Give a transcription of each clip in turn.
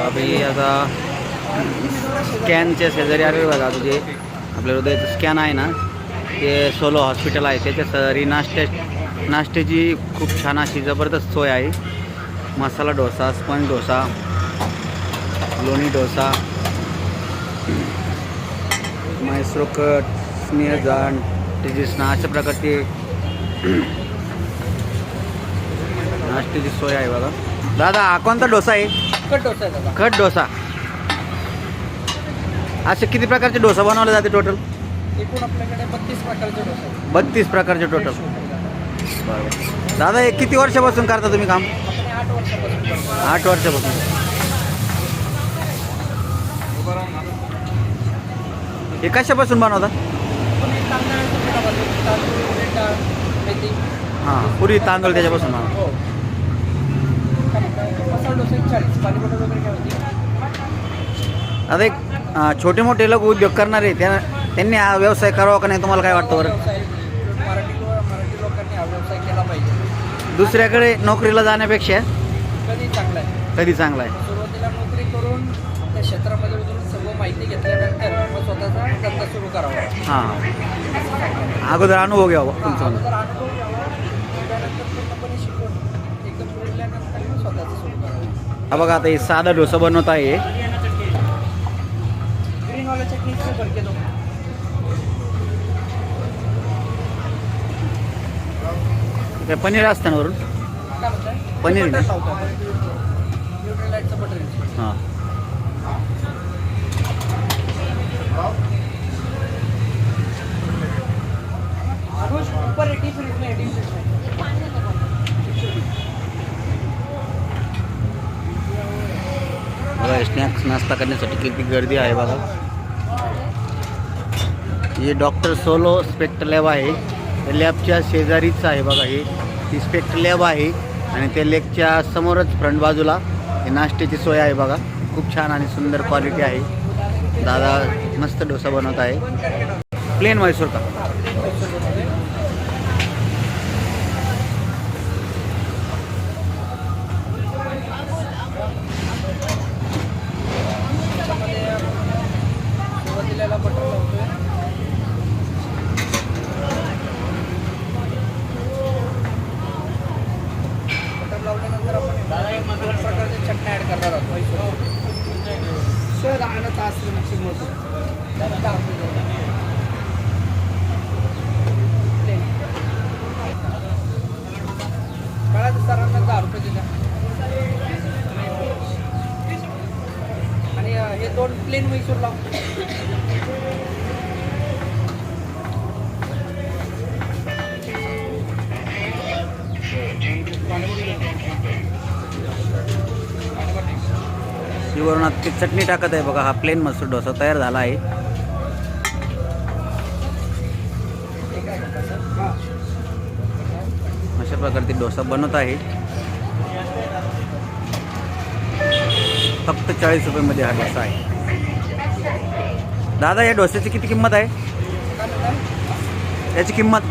अभि आता स्कॅनच्या शेजारी आले बघा. तुझे आपल्या हृदयाचं स्कॅन आहे ना, ते सोलो हॉस्पिटल आहे. त्याच्या शेजारी नाश्त्याची खूप छान अशी जबरदस्त सोय आहे. मसाला डोसा, स्पंज डोसा, लोणी डोसा, मैसूर कट, स्नेह जाण, टिजिस्ना अशा प्रकारचे नाश्त्याची सोय आहे बघा. दादा हा कोणता डोसा आहे? कट डोसा आहे दादा. कट डोसा. असे किती प्रकारचे डोसा बनवले जाते टोटल? एकूण आपल्याकडे 32 प्रकारचे डोसा आहेत. 32 प्रकारचे टोटल. बरोबर. दादा हे किती वर्षापासून करता तुम्ही काम? आपण 8 वर्षापासून करतो. 8 वर्षापासून. हे कशापासून बनवता? आपण एक तांदळाचं पिठापासून, तांदूळ, उडीद डाळ, मेथी. हां, पुरी तांदूळ त्याच्यापासून बनवता. हो. मसाला डोसा 40, पाणी बटर वगैरे काय होती. आता एक छोटे मोठे लोक उद्योग करणारे त्यांनी हा व्यवसाय करावा का नाही, तुम्हाला काय वाटतं बरं? मराठी लोकांनी हा व्यवसाय केला पाहिजे. दुसऱ्याकडे नोकरीला जाण्यापेक्षा कधी चांगला आहे. कधी चांगला आहे. सुरुवातीला नोकरी करून त्या क्षेत्रामध्ये उतरून सर्व माहिती घेतल्यानंतर मग स्वतःचा धंदा सुरू करावा. हां, अगोदर अनुभव घ्यावा तुमचा. अगोदर अनुभव घ्यावा, त्यानंतर पूर्णपणे शिकून एकदम पुरल्यानंतर मग स्वतःचं सुरू करावं. हा बघा, आता हे साधा डोसा बनवत आहे. ग्रीनवाला चटणीचं भरके दो. काय पनीर असतं ना वरून? काय म्हणताय? पनीर बटर ना? लावतो आपण. न्यूट्रलाइटचं बटर. हां. अनुज ऊपर है, डीप फ्रीज में है, डीप फ्रीज में. बघा, स्नॅक्स नाश्ता करण्यासाठी किती गर्दी आहे बघा. हे डॉक्टर सोलो स्पेक्ट लॅब आहे. त्या लॅबच्या शेजारीच आहे बघा. ही स्पेक्ट लॅब आहे आणि त्या लेकच्या समोरच फ्रंट बाजूला हे नाश्त्याची सोय आहे बघा. खूप छान आणि सुंदर क्वालिटी आहे. दादा मस्त डोसा बनवत आहे. प्लेन मैसूर का? सुरुवातीला बटर लावतोय. बटर लावल्यानंतर आपण 2 प्रकारचे चटण्या ॲड करणार आहोत. मैसूर सर आणि तास मिक्सिंग होतो. काळा सरांना 10 रुपये दिला. आणि हे 2 प्लेन मैसूर लाव. वरून आता ती चटणी टाकत आहे बघा. हा प्लेन मसूर डोसा तयार झाला आहे. अशा प्रकारचे डोसा बनवत आहे. फक्त 40 रुपयामध्ये हा डोसा आहे. दादा या डोस्याची किती किंमत आहे? याची किंमत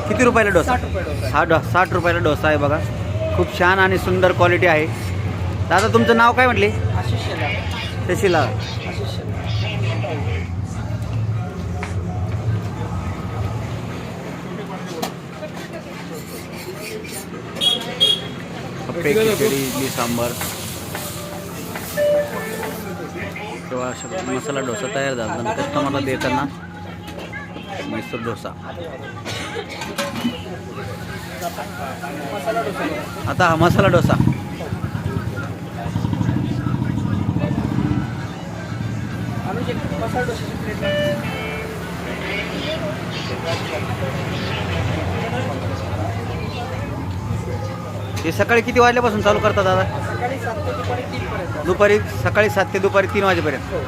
किती रुपयाला डोसा? 60 रुपये डोसा. हा 60 रुपयाला डोसा आहे बघा. खूप छान आणि सुंदर क्वालिटी आहे. दादा तुमचं नाव काय म्हटले? आशिष शेला. तशीला. आशिष शेला. अप्पे, खिचडी, इडली, सांबार किंवा मसाला डोसा तयार झाला आणि कस्टमरला देताना मैसूर डोसा. मसाला डोसा. आता हा मसाला डोसा. अनुज एक मसाला डोशाची प्लेट आहे. हे सकाळी किती वाजल्यापासून चालू करतात दादा? सकाळी 7 ते दुपारी 3 पर्यंत. दुपारी सकाळी 7 ते दुपारी 3 वाजेपर्यंत. हो.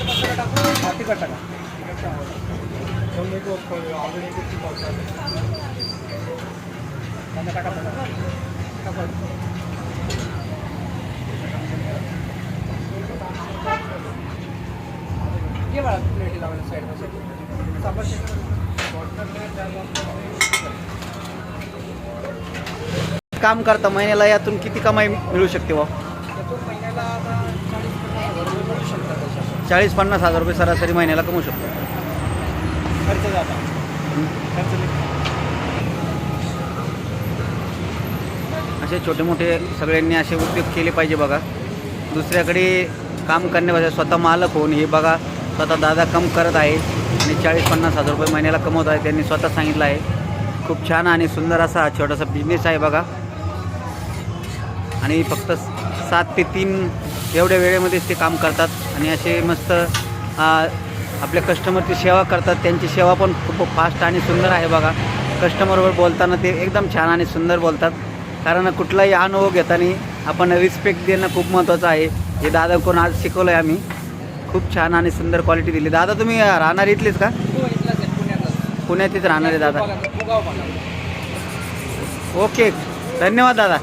मसाला टाकून तिखट टाका. कांदा टाका. घे बाळा प्लेटी लावायला साईड बाय साईड. काम करता महिन्याला यातून किती कमाई मिळू शकते बा? त्यातून महिन्याला आता 40-50 हजार रुपये मिळू शकतात त्याच्यात. 40-50 हजार रुपये सरासरी महिन्याला कमवू शकतो. खर्च जाता खर्च असे छोटे मोठे सगळ्यांनी असे उद्योग केले पाहिजे बघा. दुसऱ्याकडे काम करण्यापेक्षा स्वतः मालक होऊन हे बघा स्वतः दादा कम करत आहे आणि 40-50 हजार रुपये महिन्याला कमवत आहे. त्यांनी स्वतः सांगितलं आहे. खूप छान आणि सुंदर असा हा छोटासा बिझनेस आहे बघा. आणि फक्त 7 ते 3 एवढ्या वेळेमध्येच ते काम करतात आणि असे मस्त आपल्या कस्टमरची सेवा करतात. त्यांची सेवा पण खूप फास्ट आणि सुंदर आहे बघा. कस्टमरवर बोलताना ते एकदम छान आणि सुंदर बोलतात. कारण कुठलाही अनुभव घेताना आपण रिस्पेक्ट देणं खूप महत्त्वाचं आहे. हे दादाकडून आज शिकवलं आहे आम्ही. खूप छान आणि सुंदर क्वालिटी दिली. दादा तुम्ही राहणार इथलेच का? तो इथलाच आहे पुण्यातच. पुण्यातच राहणार आहे दादा. भुगाव भागात. ओके धन्यवाद दादा.